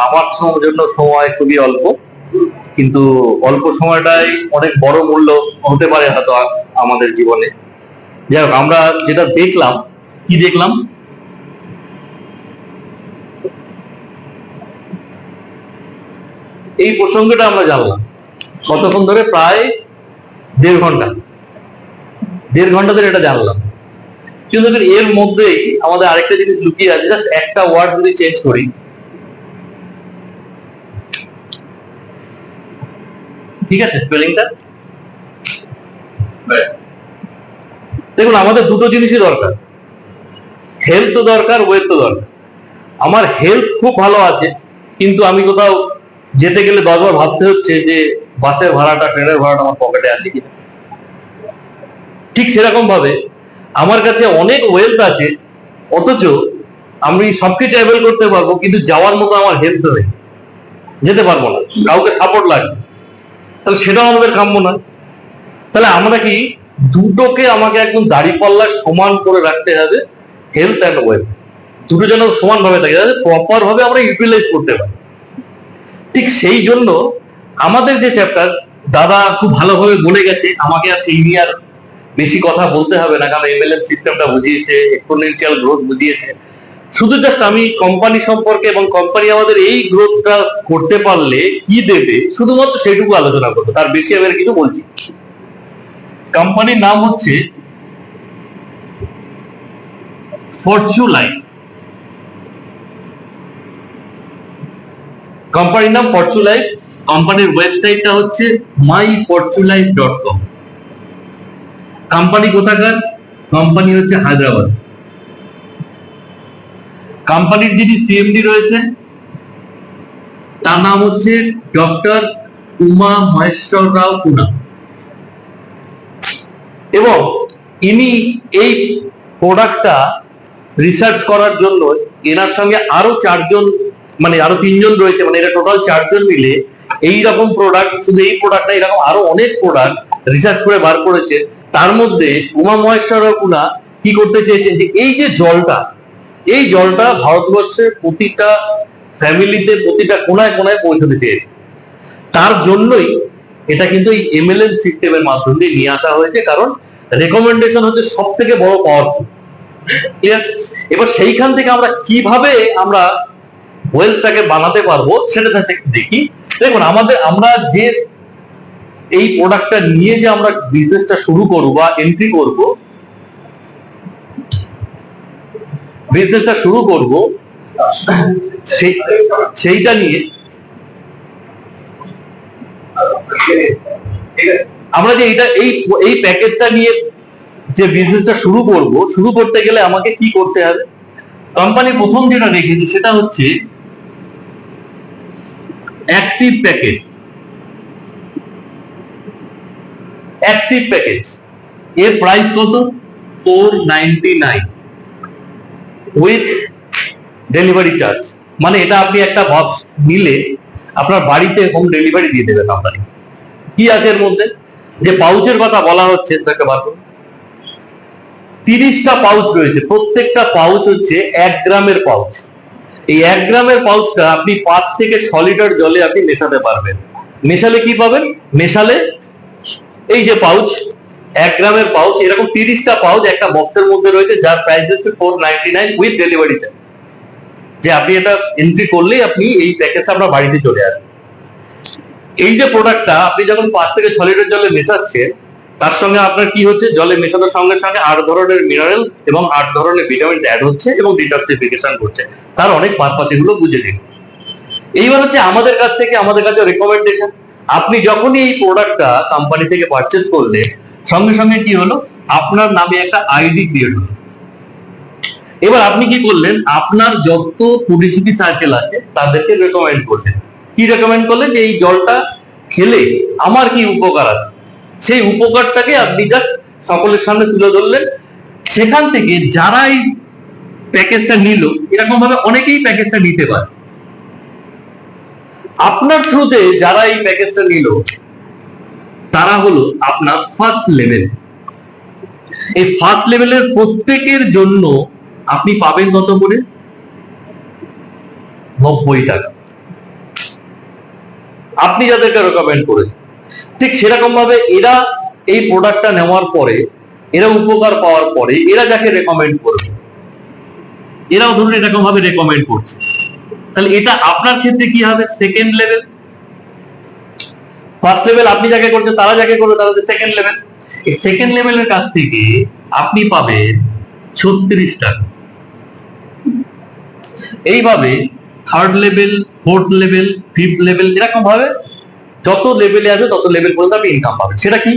আমার জন্য সময় খুবই অল্প, কিন্তু অল্প সময়টাই অনেক বড় মূল্য হতে পারে হয়তো আমাদের জীবনে। যাই হোক, আমরা যেটা দেখলাম, কি দেখলাম, এই প্রসঙ্গটা আমরা জানলাম কতক্ষণ ধরে, প্রায় 1.5 ঘন্টা, 1.5 ঘন্টা ধরে এটা জানলাম। কিন্তু এর মধ্যেই আমাদের আরেকটা জিনিস লুকিয়ে আছে, জাস্ট একটা ওয়ার্ড যদি চেঞ্জ করি, ঠিক আছে, স্পেলিংটা দেখুন, আমাদের দুটো জিনিসই দরকার, হেলথ তো দরকার, ওয়েলথ তো দরকার। আমার হেলথ খুব ভালো আছে, কিন্তু আমি কোথাও যেতে গেলে 10 বার ভাবতে হচ্ছে যে বাসের ভাড়াটা, ট্রেনের ভাড়াটা আমার পকেটে আছে কিনা। ঠিক সেরকম ভাবে আমার কাছে অনেক ওয়েলথ আছে, অথচ আমি সবকিছু অ্যাভেল করতে পারবো, কিন্তু যাওয়ার মতো আমার হেলথ নেই, যেতে পারবো না, কাউকে সাপোর্ট লাগবে, তাহলে সেটাও আমাদের কাম্য নয়। তাহলে আমরা কি দুটোকে আমাকে একদম দাঁড়িপাল্লার সমান করে রাখতে হবে, হেলথ অ্যান্ড ওয়েলথ দুটো যেন সমান ভাবে থাকে, যাতে প্রপার ভাবে আমরা ইউটিলাইজ করতে পারি। ঠিক সেই জন্য আমাদের যে চ্যাপ্টার, দাদা খুব ভালোভাবে বলে গেছে, আমাকে আর সেই নিয়ে আর বেশি কথা বলতে হবে না, কারণ এমএলএম সিস্টেমটা বুঝিয়েছে, এক্সপোনেনশিয়াল গ্রোথ বুঝিয়েছে। শুধু জাস্ট আমি কোম্পানি সম্পর্কে এবং কোম্পানি আমাদের এই গ্রোথটা করতে পারলে কি দেবে, শুধুমাত্র সেটুকু আলোচনা করবো, তার বেশি আমি কিছু বলছি। কোম্পানির নাম হচ্ছে ফরচুলাইফ। কোম্পানির নাম ফরচুলাইফ, কোম্পানির ওয়েবসাইটটা হচ্ছে myfortulife.com। কোম্পানি কোথাকার? কোম্পানি হচ্ছে হায়দ্রাবাদ। কোম্পানির যিনি সিএমডি রয়েছেন তার নাম হচ্ছে ডক্টর উমা মহেশ্বর রাও পুনা, এবং ইনি এই প্রোডাক্টটা রিসার্চ করার জন্য এনার সঙ্গে আরো 4 জন, মানে আরো 3 জন রয়েছে, মানে এরা টোটাল 4 জন মিলে এই রকম প্রোডাক্ট, শুধু এই প্রোডাক্ট না, এরকম আরো অনেক প্রোডাক্ট রিসার্চ করে বার করেছে। তার মধ্যে উমা মহেশ্বর পুনা কি করতে চেয়েছেন, যে এই যে জলটা, এই জলটা ভারতবর্ষের প্রতিটা ফ্যামিলিতে, প্রতিটা কোনায় কোনায় পৌঁছতে চেয়েছে। তার জন্যই এটা কিন্তু এই এমএলএম সিস্টেমের মাধ্যমে দিয়ে নিয়ে আসা হয়েছে, কারণ রেকমেন্ডেশন হচ্ছে সব থেকে বড় পাওয়ারফুল। এবার সেইখান থেকে আমরা কিভাবে আমরা ওয়েলথটাকে বানাতে পারবো সেটা দেখি। দেখুন, আমরা যে এই প্রোডাক্টটা নিয়ে যে আমরা বিজনেসটা শুরু করবো বা এন্ট্রি করব, বিজনেসটা শুরু করব, সেইটা নিয়ে আমরা যে এই প্যাকেজটা নিয়ে যে বিজনেসটা শুরু করব, শুরু করতে গেলে আমাকে কি করতে হবে? কোম্পানি প্রথম যেটা রেখেছে সেটা হচ্ছে অ্যাক্টিভ প্যাকেজ। অ্যাক্টিভ প্যাকেজ এর প্রাইস কত? 499 উইথ ডেলিভারি চার্জ। মানে এটা আপনি একটা বক্স নিলে আপনার বাড়িতে হোম ডেলিভারি দিয়ে দেবে কোম্পানি। কি আছে এর মধ্যে? যে পাউচের কথা বলা হচ্ছে, একটা বার করুন। 30টা পাউচ রয়েছে, প্রত্যেকটা পাউচ হচ্ছে 1 গ্রামের পাউচ। এই 1 গ্রামের পাউচটা আপনি 5 থেকে 6 লিটার জলে আপনি মেশাতে পারবেন। মেশালে কি পাবেন? মেশালে এই যে পাউচ, 1 গ্রামের পাউচ, এরকম 30টা পাউচ একটা বক্সের মধ্যে রয়েছে, যার প্রাইস হচ্ছে 499 উইথ ডেলিভারি চার্জ। যে আপনি এটা এন্ট্রি করলেই আপনি এই প্যাকেজটা আপনার বাড়িতে চলে আসবে। এই যে প্রোডাক্টটা আপনি যখন 5 থেকে 6 লিটার জলে মেশাচ্ছেন, তার সঙ্গে আপনার কি হচ্ছে, জলে মেশানোর সঙ্গে সঙ্গে 8 ধরনের মিনারেল এবং 8 ধরনের ভিটামিন অ্যাড হচ্ছে এবং ডিটক্সিফিকেশন করছে। তার অনেক পারপাস, এগুলো বুঝে দিন। এইবার হচ্ছে আমাদের কাছে রেকমেন্ডেশন। আপনি যখনই এই প্রোডাক্টটা কোম্পানি থেকে পারচেজ করলে, সঙ্গে সঙ্গে কি হলো, আপনার নামে একটা আইডি ক্রিয়েট হলো। এবার আপনি কি করলেন, আপনার যত পরিচিতি সার্কেল আছে তাদেরকে রেকমেন্ড করলেন। কি রেকমেন্ড করলেন? যে এই জলটা খেলে আমার কি উপকার আছে, সেই উপকারটাকে আপনি জাস্ট সকলের সামনে তুলে ধরলেন। সেখান থেকে যারা এই প্যাকেজটা নিল, এরকম ভাবে অনেকেই প্যাকেজটা নিতে পারে। আপনার থ্রুতে যারা এই প্যাকেজটা নিল, তারা হলো আপনার ফার্স্ট লেভেল। এই ফার্স্ট লেভেলের প্রত্যেকের জন্য আপনি পাবেন কত করে? 90 টাকা। আপনি যাদেরকে রেকমেন্ড করেছেন, ঠিক সেরকম ভাবে এরা এই প্রোডাক্টটা নেওয়ার পরে, এরা উপকার পাওয়ার পরে এরা যাকে রেকমেন্ড করবে, এরাও ধরুন এরকম ভাবে রেকমেন্ড করছে, তাহলে এটা আপনার ক্ষেত্রে কি হবে? Second level. ফার্স্ট লেভেল আপনি যাকে করছেন, তারা যাকে করবে তারা সেকেন্ড লেভেল। এই সেকেন্ড লেভেলের কাছ থেকে আপনি পাবেন 36 টাকা। এইভাবে third level, fourth level, fifth level, এরকম ভাবে যত লেভেলে আসবে তত লেভেল পর্যন্ত আপনি ইনকাম পাবেন। সেটা কি?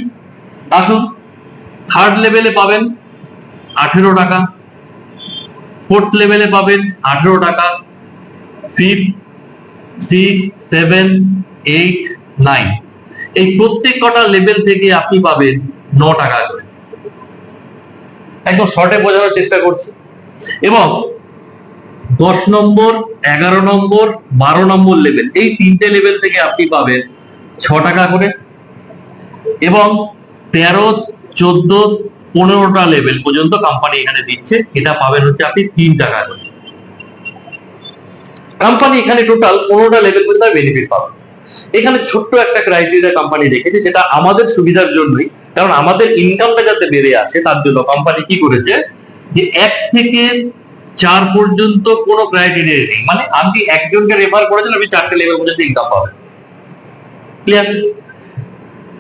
আসুন, থার্ড লেভেলে পাবেন 18 টাকা, ফোর্থ লেভেলে পাবেন 18 টাকা, ফিফথ, 6, 7, 8, 9, এই প্রত্যেক কটা লেভেল থেকে আপনি পাবেন 9 টাকা করে। একদম শর্টে বোঝানোর চেষ্টা করছি। এবং 10 নম্বর, 11 নম্বর, 12 নম্বর লেভেল, এই তিনটে লেভেল থেকে আপনি পাবেন 6 টাকা করে। এবং 13, 14, 15টা লেভেল পর্যন্ত কোম্পানি এখানে দিচ্ছে, এটা পাবেন হচ্ছে আপনি 3 টাকা করে। কোম্পানি এখানে টোটাল 15টা লেভেল পর্যন্ত বেনিফিট পাবেন। এখানে ছোট্ট একটা ক্রাইটেরিয়া কোম্পানি রেখেছে, যেটা আমাদের সুবিধার জন্যই, কারণ আমাদের ইনকামটা যাতে বেড়ে আসে তার জন্য কোম্পানি কি করেছে, যে 1 থেকে 4 পর্যন্ত কোনো ক্রাইটেরিয়া নেই। মানে আপনি একজনকে রেফার করেছেন, আপনি 4টে লেভেল পর্যন্ত ইনকাম পাবেন। ক্লিয়ার?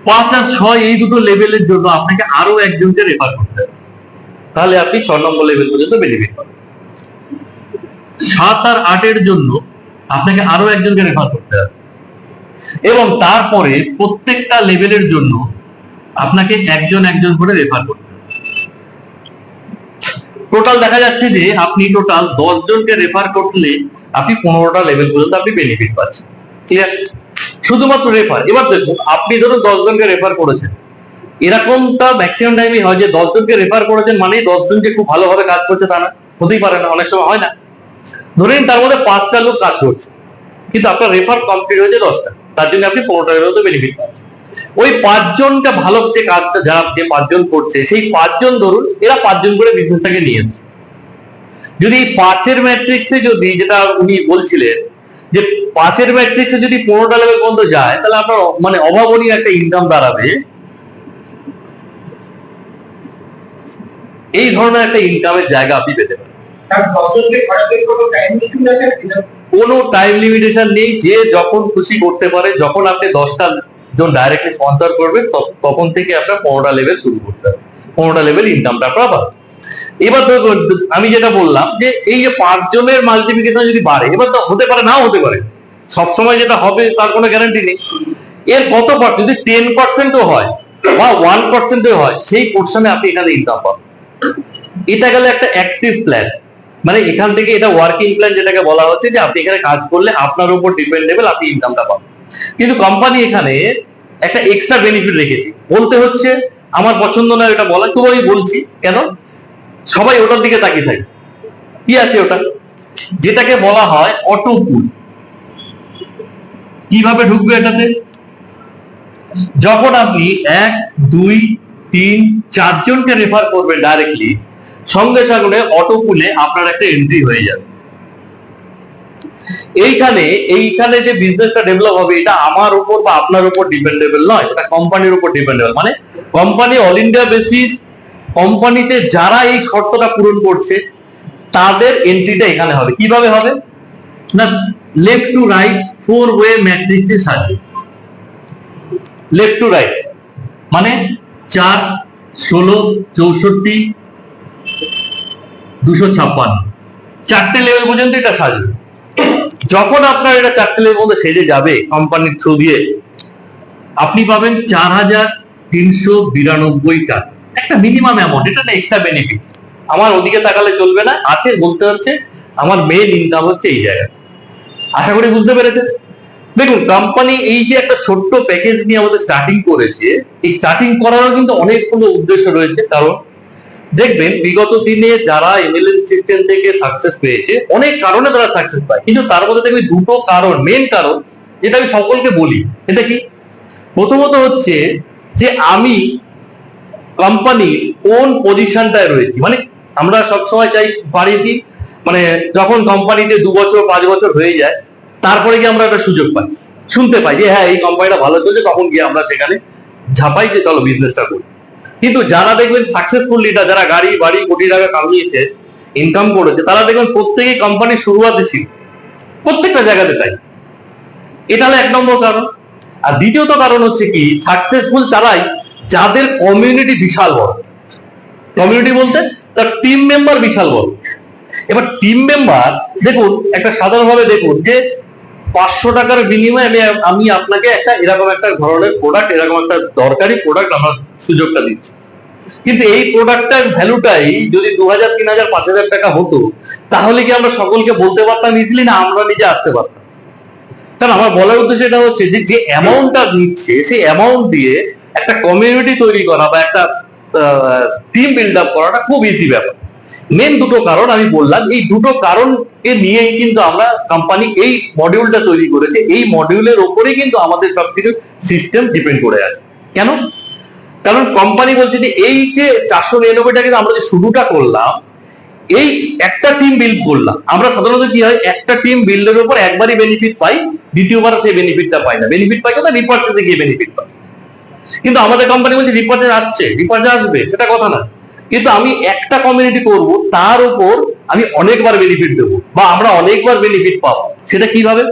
5 আর 6 এই দুটো লেভেলের জন্য আপনাকে আরো একজনকে রেফার করতে হবে, তাহলে আপনি 6 নম্বর লেভেল পর্যন্ত বেনিফিট পাবেন। 7 আর 8 এর জন্য আপনাকে আরো একজনকে রেফার করতে হবে, এবং তারপরে প্রত্যেকটা লেভেলের জন্য আপনাকে একজন একজন করে রেফার করতে হবে। টোটাল দেখা যাচ্ছে যে আপনি টোটাল 10 জনকে রেফার করলে আপনি 15টা লেভেল পর্যন্ত আপনি বেনিফিট পাচ্ছেন। ক্লিয়ার? শুধুমাত্র রেফার। এবার দেখুন, আপনি ধরুন 10 জনকে রেফার করেছেন, এরকমটা ম্যাক্সিমাম টাইমই হয় যে 10 জনকে রেফার করেছেন মানে 10 জন যে খুব ভালোভাবে কাজ করছে তা না, হতেই পারে না, অনেক সময় হয় না। ধরেন তার মধ্যে 5টা লোক কাজ করছে, কিন্তু আপনার রেফার কমপ্লিট হয়েছে 10টা, তার জন্য আপনি 15টা লেভেল বেনিফিট পাচ্ছেন। ওই 5 জনটা ভালো যে কাজটা, যারা যে 5 জন করছে, সেই 5 জন ধরুন এরা 5 জন করে বিজনেসটাকে নিয়েছে। যদি 5-এর ম্যাট্রিক্সে, যদি যেটা উনি বলছিলেন যে 5-এর ম্যাট্রিক্সে যদি 15টা লেভেল পর্যন্ত যায়, তাহলে আপনার মানে অভাবনীয় একটা ইনকাম দাঁড়াবে। এই ধরনের একটা ইনকামের জায়গা আপনি পেতে পারেন। কোনো টাইম লিমিটেশন নেই, যে যখন খুশি করতে পারে। যখন আপনি 10টা জন ডাইরেক্টলি স্পন্সর করবেন, তখন থেকে আপনার 15টা লেভেল শুরু করতে হবে, 15টা লেভেল ইনকামটা আপনারা পাবেন। এবার তো আমি যেটা বললাম যে এই যে 5 জনের মাল্টিপ্লিকেশন যদি বাড়ে, এবার তো হতে পারে, নাও হতে পারে, সবসময় যেটা হবে তার কোনো গ্যারান্টি নেই। এর কত পার্সেন্ট, যদি 10%ও হয় বা 1%ও হয়, সেই পোর্শনে আপনি এখানে ইনকাম পাবেন। এটা গেল একটা অ্যাক্টিভ প্ল্যান, মানে এখান থেকে এটা ওয়ার্কিং প্ল্যান যেটাকে বলা হচ্ছে, যে আপনি এখানে কাজ করলে আপনার উপর ডিপেন্ডেবল, আপনি ইনকামটা পাবেন। কিন্তু কোম্পানি এখানে একটা এক্সট্রা বেনিফিট রেখেছে, বলতে হচ্ছে আমার পছন্দ না এটা বলা, তবু আমি বলছি কেন, সবাই ওটার দিকে তাকিয়ে থাকে। কি আছে ওটা? যেটাকে বলা হয় অটো পুল। কিভাবে ঢুকবে এটাতে? যখন আপনি 1, 2, 3, 4 জনকে রেফার করবেন ডাইরেক্টলি, সঙ্গে সঙ্গে অটো পুলে আপনার একটা এন্ট্রি হয়ে যাবে। এইখানে যে বিজনেসটা ডেভেলপ হবে, এটা আমার উপর বা আপনার উপর ডিপেন্ডেবল নয়, এটা কোম্পানির উপর ডিপেন্ডেবল। মানে কোম্পানি অল ইন্ডিয়া বেসিস, কোম্পানিতে যারা এই শর্তটা পূরণ করছে তাদের এন্ট্রিটা এখানে হবে। কিভাবে হবে না, লেফট টু রাইট 4 ওয়ে ম্যাট্রিক্সের সাহায্যে। লেফট টু রাইট মানে 4, 16, 64, 256, 4টে লেভেল পর্যন্ত এটা সাজবে। যখন আপনার এটা 4টে লেভেল পর্যন্ত সেজে যাবে কোম্পানির থ্রু দিয়ে, আপনি পাবেন 4,392 টাকা, একটা মিনিমাম অ্যামাউন্ট। এটা না এক্সট্রা বেনিফিট, আমার ওদিকে তাকালে চলবে না, আছে বলতে হচ্ছে আমার মেইন ইনকাম হচ্ছে এই জায়গায়। আশা করি বুঝতে পেরেছেন। দেখুন, কোম্পানি এই যে একটা ছোট্ট প্যাকেজ নিয়ে আমাদের স্টার্টিং করেছে, এই স্টার্টিং করারও কিন্তু অনেকগুলো উদ্দেশ্য রয়েছে। কারণ দেখবেন বিগত দিনে যারা এমএলএম সিস্টেম থেকে সাকসেস পেয়েছে, অনেক কারণে তারা সাকসেস পায়, কিন্তু তার মধ্যে দেখবেন দুটো কারণ, মেন কারণ যেটা আমি সকলকে বলি, এটা কি? প্রথমত হচ্ছে যে আমি কোম্পানির কোন পজিশনটায় রয়েছি। মানে আমরা সবসময় চাই পারি কি, মানে যখন কোম্পানিতে 2 বছর 5 বছর হয়ে যায়, তারপরে কি আমরা একটা সুযোগ পাই। শুনতে পাই যে হ্যাঁ এই কোম্পানিটা ভালো চলছে, তখন গিয়ে আমরা সেখানে ঝাঁপাই যে চলো বিজনেসটা করি। কিন্তু যারা দেখবেন সাকসেসফুল লিডার, যারা গাড়ি বাড়ি কোটি টাকা কামিয়েছে, ইনকাম করেছে, তারা দেখবেন প্রত্যেকেই কোম্পানির শুরুয়াতে ছিল, প্রত্যেকটা জায়গাতে তাই। এটা হলো 1 নম্বর কারণ। আর দ্বিতীয়ত কারণ হচ্ছে কি, সাকসেসফুল তারাই যাদের কমিউনিটি বিশাল বড়। কমিউনিটি বলতে তার টিম মেম্বার বিশাল বড়। এবার টিম মেম্বার দেখুন, একটা সাধারণভাবে দেখুন যে 500 টাকার বিনিময়ে আমি আপনাকে একটা এরকম একটা ধরনের প্রোডাক্ট, এরকম একটা দরকারি প্রোডাক্ট আমার সুযোগটা দিচ্ছি। কিন্তু এই প্রোডাক্টটার ভ্যালুটাই যদি 2000, 3000, 5000 টাকা হতো, তাহলে কি আমরা সকলকে বলতে পারতাম ইজিলি? না, আমরা নিজে আসতে পারতাম। কারণ আমার বলার উদ্দেশ্য এটা হচ্ছে যে যে অ্যামাউন্টটা দিচ্ছে, সেই অ্যামাউন্ট দিয়ে একটা কমিউনিটি তৈরি করা বা একটা টিম বিল্ড আপ করাটা খুব ইজি ব্যাপার। মেন দুটো কারণ আমি বললাম, এই দুটো কারণকে নিয়েই কিন্তু আমরা কোম্পানি এই মডিউলটা তৈরি করেছে। এই মডিউলের ওপরেই কিন্তু আমাদের সবকিছু সিস্টেম ডিপেন্ড করে আছে। কেন? কারণ কোম্পানি বলছে যে এই যে 499 টাকা আমরা যে শুরুটা করলাম, এই একটা টিম বিল্ড করলাম। আমরা সাধারণত কি হয়, একটা টিম বিল্ডের উপর একবারই বেনিফিট পাই, দ্বিতীয়বার সেই বেনিফিটটা পাই না। বেনিফিট পাই কোথায়? রিপার্চেসে গিয়ে বেনিফিট পাই। কিন্তু আমাদের কোম্পানি বলছে রিপার্চেস আসছে, রিপার্চেস আসবে, সেটা কথা না। কিন্তু আমি একটা কমিউনিটি করব, তার উপর আমি অনেকবার বেনিফিট দেবো বা আমরা অনেকবার বেনিফিট পাবো। সেটা কিভাবে?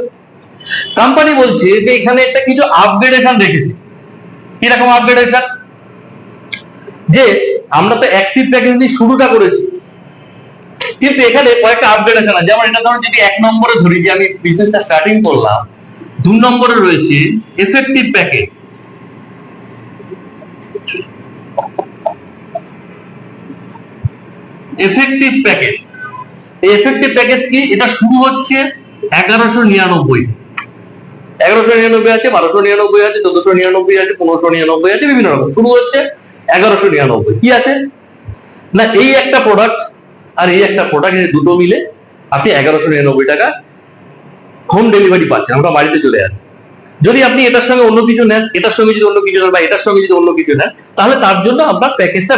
কোম্পানি বলছে যে এখানে একটা কিছু আপগ্রেডেশন রেখেছে। কিরকম আপগ্রেডেশন? যে আমরা তো অ্যাক্টিভ প্যাকেজ দিয়ে শুরুটা করেছি, কিন্তু এখানে কয়েকটা আপগ্রেডেশন আছে। যেমন এটা ধরুন যদি 1 নম্বরে ধরি যে আমি বিজনেসটা স্টার্টিং করলাম, 2 নম্বরে রয়েছে এফেক্টিভ প্যাকেজ। এফেক্টিভ প্যাকেজ, এই এফেক্টিভ প্যাকেজ কি? এটা শুরু হচ্ছে 1199। 1199 আছে, 1299 আছে, 1499 আছে, 1599 আছে, বিভিন্ন রকম শুরু হচ্ছে 1199। কি আছে না, এই একটা প্রোডাক্ট আর এই একটা প্রোডাক্ট, এই দুটো মিলে আপনি 1199 টাকা হোম ডেলিভারি পাচ্ছেন, আমরা বাড়িতে চলে আসি। যদি আপনি এটার সঙ্গে অন্য কিছু নেন, এটার সঙ্গে যদি অন্য কিছু নেন বা এটার সঙ্গে যদি অন্য কিছু নেন, তাহলে তার জন্য আপনার প্যাকেজটা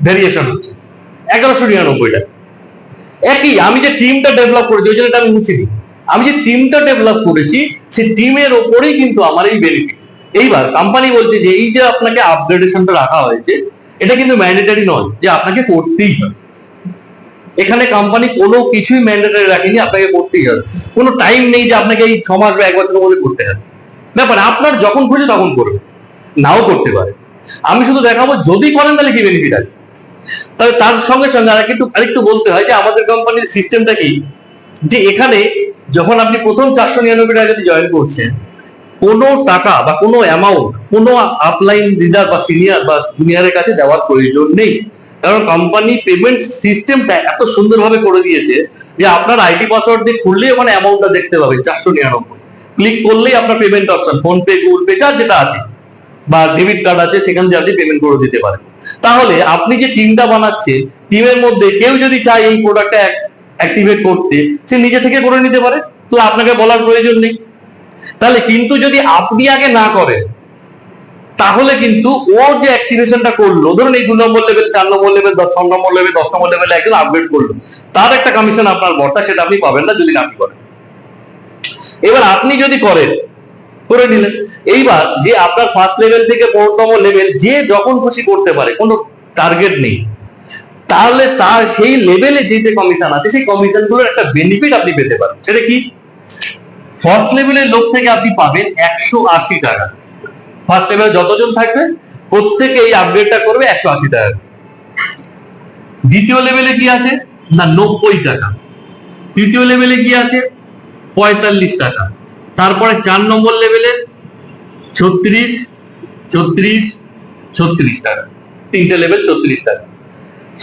ভ্যারিয়েশন হচ্ছে 1199 টাকা। একই আমি যে টিমটা ডেভেলপ করেছি, ওই জন্য আমি মুছে দিই, আমি যে টিমটা ডেভেলপ করেছি সেই টিমের ওপরেই কিন্তু আমার এই বেনিফিট। এইবার কোম্পানি বলছে যে এই যে আপনাকে আপগ্রেডেশনটা রাখা হয়েছে, এটা কিন্তু ম্যান্ডেটরি নয় যে আপনাকে করতেই হবে। এখানে কোম্পানি কোনো কিছুই ম্যান্ডেটরি রাখেনি আপনাকে করতেই হবে। কোনো টাইম নেই যে আপনাকে এই 6 মাস বা 1 বছরের মধ্যে করতে হবে। ব্যাপার আপনার যখন খুশি তখন করবে, নাও করতে পারে। আমি শুধু দেখাবো যদি করেন তাহলে কি বেনিফিট আছে। তবে তার সঙ্গে সঙ্গে আরেকটু বলতে হয় যে আমাদের কোম্পানির সিস্টেমটা কি, যে এখানে যখন আপনি প্রথম 499 টাকা যদি জয়েন করছেন, কোনো টাকা বা কোনো অ্যামাউন্ট কোনো আপলাইন লিডার বা সিনিয়র বা জুনিয়রের কাছে দেওয়ার প্রয়োজন নেই। কারণ কোম্পানি পেমেন্ট সিস্টেমটা এত সুন্দরভাবে করে দিয়েছে যে আপনার আইডি পাসওয়ার্ড দিয়ে খুললেই ওখানে অ্যামাউন্টটা দেখতে পাবেন 499। ক্লিক করলেই আপনার payment option, phone pay, Google pay, যার যেটা আছে বা ডেবিট কার্ড আছে, সেখান দিয়ে আপনি পেমেন্ট করে দিতে পারেন। তাহলে আপনি যে টিমটা বানাচ্ছেন, টিমের মধ্যে কেউ যদি চায় এই প্রোডাক্টটা অ্যাক্টিভেট করতে, সে নিজে থেকে করে নিতে পারে, তো আপনাকে বলার প্রয়োজন নেই। তাহলে কিন্তু যদি আপনি আগে না করেন, তাহলে কিন্তু ও যে অ্যাক্টিভেশনটা করলো, ধরুন এই 2 নম্বর লেভেল, 4 নম্বর লেভেল, 6 নম্বর লেভেল, 10 নম্বর লেভেলে একজন আপগ্রেড করলো, তার একটা কমিশন আপনার বর্তা, সেটা আপনি পাবেন না যদি না আপনি করেন। এবার আপনি যদি করেন, করে নিলেন। এইবার যে আপনার ফার্স্ট লেভেল থেকে 15তম লেভেল যে যখন খুশি করতে পারে, কোনো টার্গেট নেই, তাহলে তার সেই লেভেলে যে কমিশন আছে, সেই কমিশন গুলোর একটা বেনিফিট আপনি পেতে পারেন। সেটা কি? ফার্স্ট লেভেলের লোক থেকে আপনি পাবেন 180 টাকা। ফার্স্ট লেভেলে যতজন থাকবে প্রত্যেকে এই আপডেটটা করবে 180 টাকা। দ্বিতীয় লেভেলে কি আছে না 90 টাকা। তৃতীয় লেভেলে কি আছে 45 টাকা। তারপরে 4 নম্বর লেভেলে 36, 36, 36 টাকা। 3টে লেভেল 34 টাকা।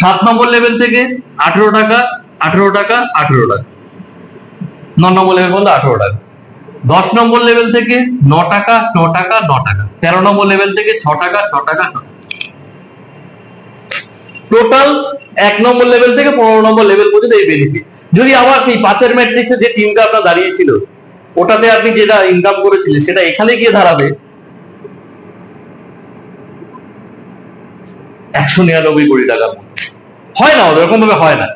7 নম্বর লেভেল থেকে 18 টাকা, 18 টাকা, 18 টাকা। 9 নম্বর লেভেল পর্যন্ত 18 টাকা। 10 নম্বর লেভেল থেকে 9 টাকা, 9 টাকা, 9 টাকা। 13 নম্বর লেভেল থেকে 6 টাকা, 6 টাকা, 6 টাকা। টোটাল 1 নম্বর লেভেল থেকে 15 নম্বর লেভেল পর্যন্ত এই বেনিফিট। যদি আবার সেই 5-এর ম্যাট্রিক্সে যে টিমটা আপনার দাঁড়িয়েছিল, ওটাতে আপনি যেটা ইনকাম করেছিলেন, সেটা এখানে গিয়ে দাঁড়াবে 199 কোটি টাকা। হয় না, ওরকম ভাবে হয় না।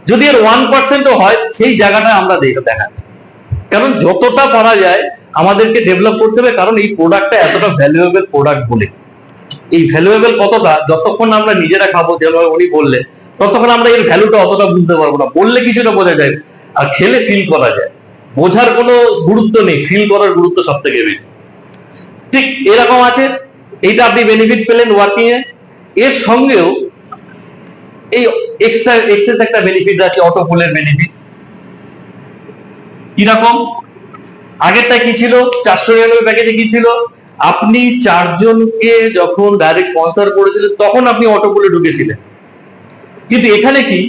যদি এর 1%ও হয়, সেই জায়গাটা আমরা দেখাচ্ছি। কারণ যতটা পারা যায় আমাদেরকে ডেভেলপ করতে হবে, কারণ এই প্রোডাক্টটা এতটা ভ্যালুয়েবল প্রোডাক্ট বলে। এই ভ্যালুয়েবল কতটা, যতক্ষণ আমরা নিজেরা খাবো, যেভাবে উনি বললেন, ততক্ষণ আমরা এর ভ্যালুটা অতটা বুঝতে পারবো না। বললে কিছুটা বোঝা যায়, আর খেলে ফিল করা যায়। বোঝার কোনো গুরুত্ব নেই, ফিল করার গুরুত্ব সব থেকে বেশি। ঠিক এরকম আছে, এইটা আপনি বেনিফিট পেলেন ওয়ার্কিং এ। এর সঙ্গেও এই এক্সেস একটা বেনিফিট আছে, অটো পুলের বেনিফিট। কিরকম? আগেরটা কি ছিল? 499 প্যাকেজে কি ছিল? আপনি 4 জনকে যখন ডাইরেক্ট স্পন্সর করেছিলেন তখন আপনি অটো পুলে ঢুকেছিলেন, কিন্তু এখানে কি,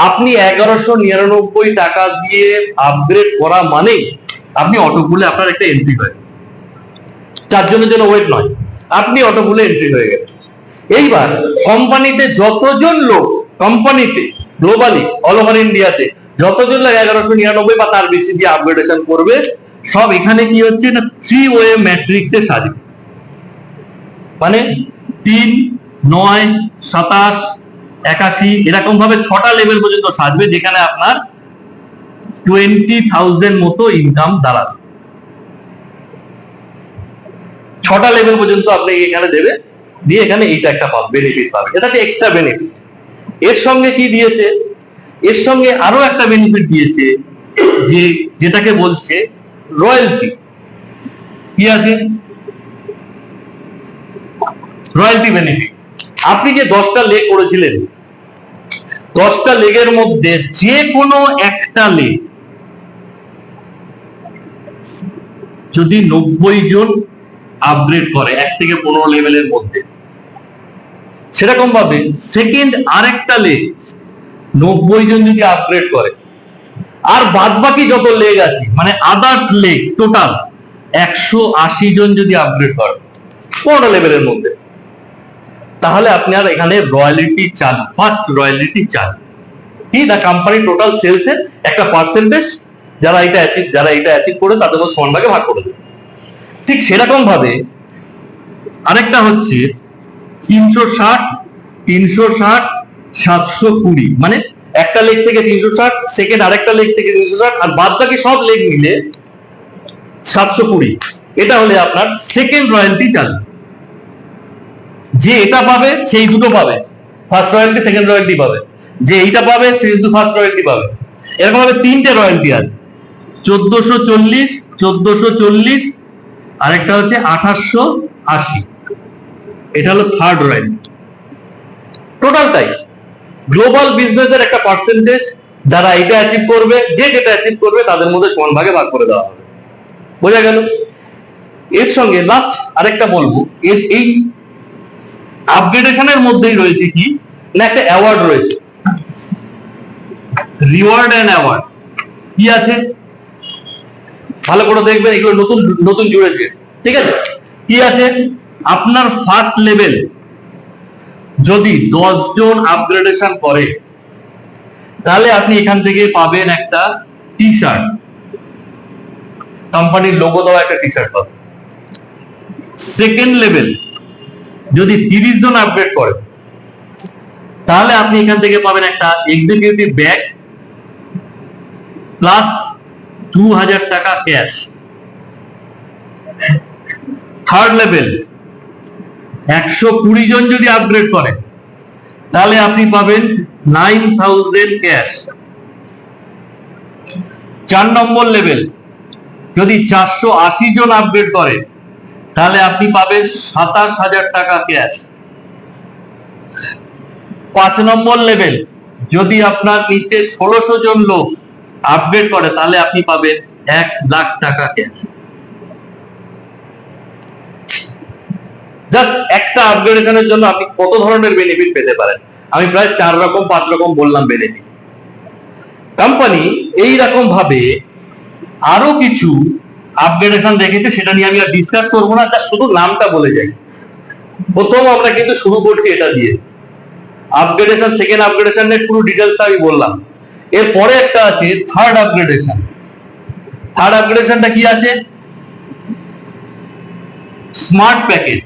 আপনি 1199 টাকা দিয়ে আপগ্রেড করা মানেই আপনি অটো পুলে আপনার একটা এন্ট্রি হয়। 4 জনের জন্য ওয়েট নয়, আপনি অটো পুলে এন্ট্রি হয়ে গেছে। এইবার কোম্পানিতে যতজন লোক, কোম্পানিতে গ্লোবালি অল ওভার ইন্ডিয়াতে যতজন লোক 1199 বা তার বেশি দিয়ে আপগ্রেডেশন করবে, সব এখানে কি হচ্ছে না, 3 ওয়ে ম্যাট্রিক্সে সাজবে। মানে 3, 9, 27, 81 এরকম ভাবে 6টা লেভেল পর্যন্ত সাজবে, যেখানে আপনার 20,000 মতো ইনকাম দাঁড়াবে। 6টা লেভেল পর্যন্ত আপনি এখানে দেবে, দিয়ে এখানে এইটা একটা বেনিফিট পাবে, এটা হচ্ছে এক্সট্রা বেনিফিট। এর সঙ্গে কি দিয়েছে? এর সঙ্গে আরো একটা বেনিফিট দিয়েছে, যে যেটাকে বলছে রয়্যালটি। কি আছে? Royalty benefit. আপনি যে 10টা লেগ করেছিলেন, 10টা লেগের মধ্যে যে কোনো একটা লেগ যদি 90 জন আপগ্রেড করে 1 থেকে 15 লেভেলের মধ্যে, সেরকম ভাবে সেকেন্ড আরেকটা লেগ 90 জন যদি আপগ্রেড করে, আর বাদ বাকি যত লেগ আছে মানে আদার্স লেগ টোটাল 180 জন যদি আপগ্রেড করে 15 লেভেলের মধ্যে, তাহলে আপনার এখানে রয়্যালিটি চালু, ফার্স্ট রয়্যালিটি চালু। কি না, কোম্পানি টোটাল সেলসের একটা পার্সেন্টেজ যারা এটা অ্যাচিভ করে তাদের মধ্যে সমান ভাগে ভাগ করে দেবে। ঠিক সেরকম ভাবে আরেকটা হচ্ছে 360, 360, 720, মানে একটা লেগ থেকে 360, সেকেন্ড আরেকটা লেগ থেকে 360, আর বাদ বাকি সব লেগ মিলে 720। এটা হলে আপনার সেকেন্ড রয়্যালটি চালু। যে এটা পাবে সেই দুটো পাবে, ফার্স্ট রয়্যালটি সেকেন্ড রয়্যালটি পাবে। যে এইটা পাবে সে কিন্তু ফার্স্ট রয়্যালটি পাবে। এরকম ভাবে 3টে রয়্যালটি আছে, 1440, 1440, আরেকটা হচ্ছে 2880। এটা হলো থার্ড রয়্যালটি। টোটালটাই গ্লোবাল বিজনেসের একটা পার্সেন্টেজ, যারা এটা অ্যাচিভ করবে, যে যেটা অ্যাচিভ করবে তাদের মধ্যে সমান ভাগে ভাগ করে দেওয়া হবে। বোঝা গেল? এর সঙ্গে লাস্ট আরেকটা বলবো, এই আপগ্রেডেশনের মধ্যেই রয়েছে কি না, একটা অ্যাওয়ার্ড রয়েছে, রিওয়ার্ড এন্ড অ্যাওয়ার্ড। কি আছে ভালো করে দেখবেন, এগুলো নতুন নতুন জুড়েছে, ঠিক আছে? কি আছে? আপনার ফার্স্ট লেভেল যদি 10 জন আপগ্রেডেশন করে, তাহলে আপনি এখান থেকে পাবেন একটা টি শার্ট, কোম্পানির লোগো দেওয়া একটা টি শার্ট পাবেন। সেকেন্ড লেভেল যদি 30 জন আপগ্রেড করে, তাহলে আপনি এখান থেকে পাবেন একটা এক্সিকিউটিভ ব্যাগ প্লাস 2000 টাকা ক্যাশ। থার্ড লেভেল 120 জন যদি আপগ্রেড করে, তাহলে আপনি পাবেন 9000 ক্যাশ। 4 নম্বর লেভেল যদি 480 জন আপগ্রেড করে, তাহলে আপনি পাবেন 27000 টাকা ক্যাশ। 5 নম্বর লেভেল যদি আপনার নিচে 1600 জন লোক আপগ্রেড করে, তাহলে আপনি পাবেন 1 লাখ টাকা ক্যাশ। জাস্ট একটা আপগ্রেডেশনের জন্য আপনি কত ধরনের বেনিফিট পেতে পারেন, আমি প্রায় 4 রকম 5 রকম বললাম বেনিফিট। কোম্পানি এই রকম ভাবে আরো কিছু আপগ্রেডেশন রেখেছে, সেটা নিয়ে আমি আর ডিসকাস করবো না, তার শুধু নামটা বলে যাই। প্রথম আমরা কিন্তু শুরু করছি এটা দিয়ে, আপগ্রেডেশন, সেকেন্ড আপগ্রেডেশনের পুরো ডিটেলসটা আমি বললাম। এরপরে একটা আছে থার্ড আপগ্রেডেশন। থার্ড আপগ্রেডেশনটা কি আছে? Smart package.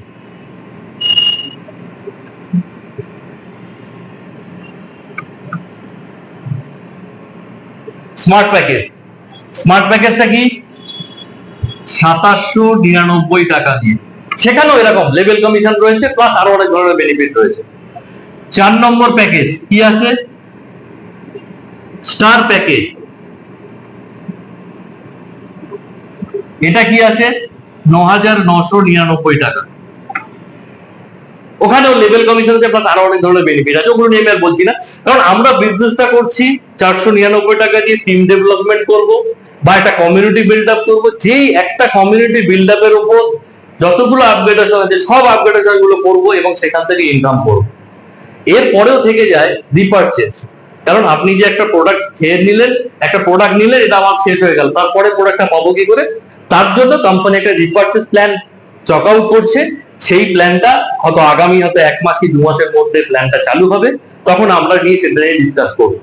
Smart package, smart প্যাকেজটা কি? 2799 টাকা দিয়ে। সেখানেও এরকম লেভেল কমিশন রয়েছে, প্লাস আরো অনেক ধরনের বেনিফিট রয়েছে। 4 নম্বর প্যাকেজ কি আছে? Star package. এটা কি আছে? 9999 টাকা। ওখানেও লেভেল কমিশন আছে, প্লাস আরো অনেক ধরনের বেনিফিট আছে, ওগুলো নিয়ে আমি আর বলছি না। কারণ আমরা বিজনেসটা করছি 499 টাকা দিয়ে, টিম ডেভেলপমেন্ট করব বা একটা কমিউনিটি বিল্ড আপ করবো। যেই একটা কমিউনিটি বিল্ড আপের উপর যতগুলো আপগ্রেডেশন আছে সব আপগ্রেডেশন গুলো করবো এবং সেখান থেকে ইনকাম করবো। এর পরেও থেকে যায় রিপারচেস। কারণ আপনি যে একটা প্রোডাক্ট খেয়ে নিলেন, একটা প্রোডাক্ট নিলেন, এটা আমার শেষ হয়ে গেল, তারপরে প্রোডাক্টটা পাবো কি করে? তার জন্য কোম্পানি একটা রিপারচেস প্ল্যান চক আউট করছে। সেই প্ল্যানটা হয়তো আগামী 1 মাস কি 2 মাসের মধ্যে প্ল্যানটা চালু হবে, তখন আমরা গিয়ে সেটা নিয়ে ডিসকাস করবো।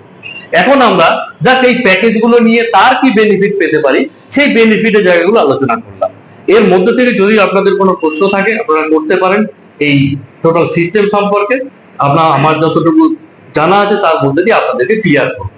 এখন আমরা জাস্ট এই প্যাকেজ গুলো নিয়ে তার কি বেনিফিট পেতে পারি সেই বেনিফিটের জায়গাগুলো আলোচনা করলাম। এর মধ্যে থেকে যদি আপনাদের কোনো প্রশ্ন থাকে আপনারা করতে পারেন এই টোটাল সিস্টেম সম্পর্কে। আমার যতটুকু জানা আছে তার মধ্যে দিয়ে আপনাদেরকে ক্লিয়ার করবো।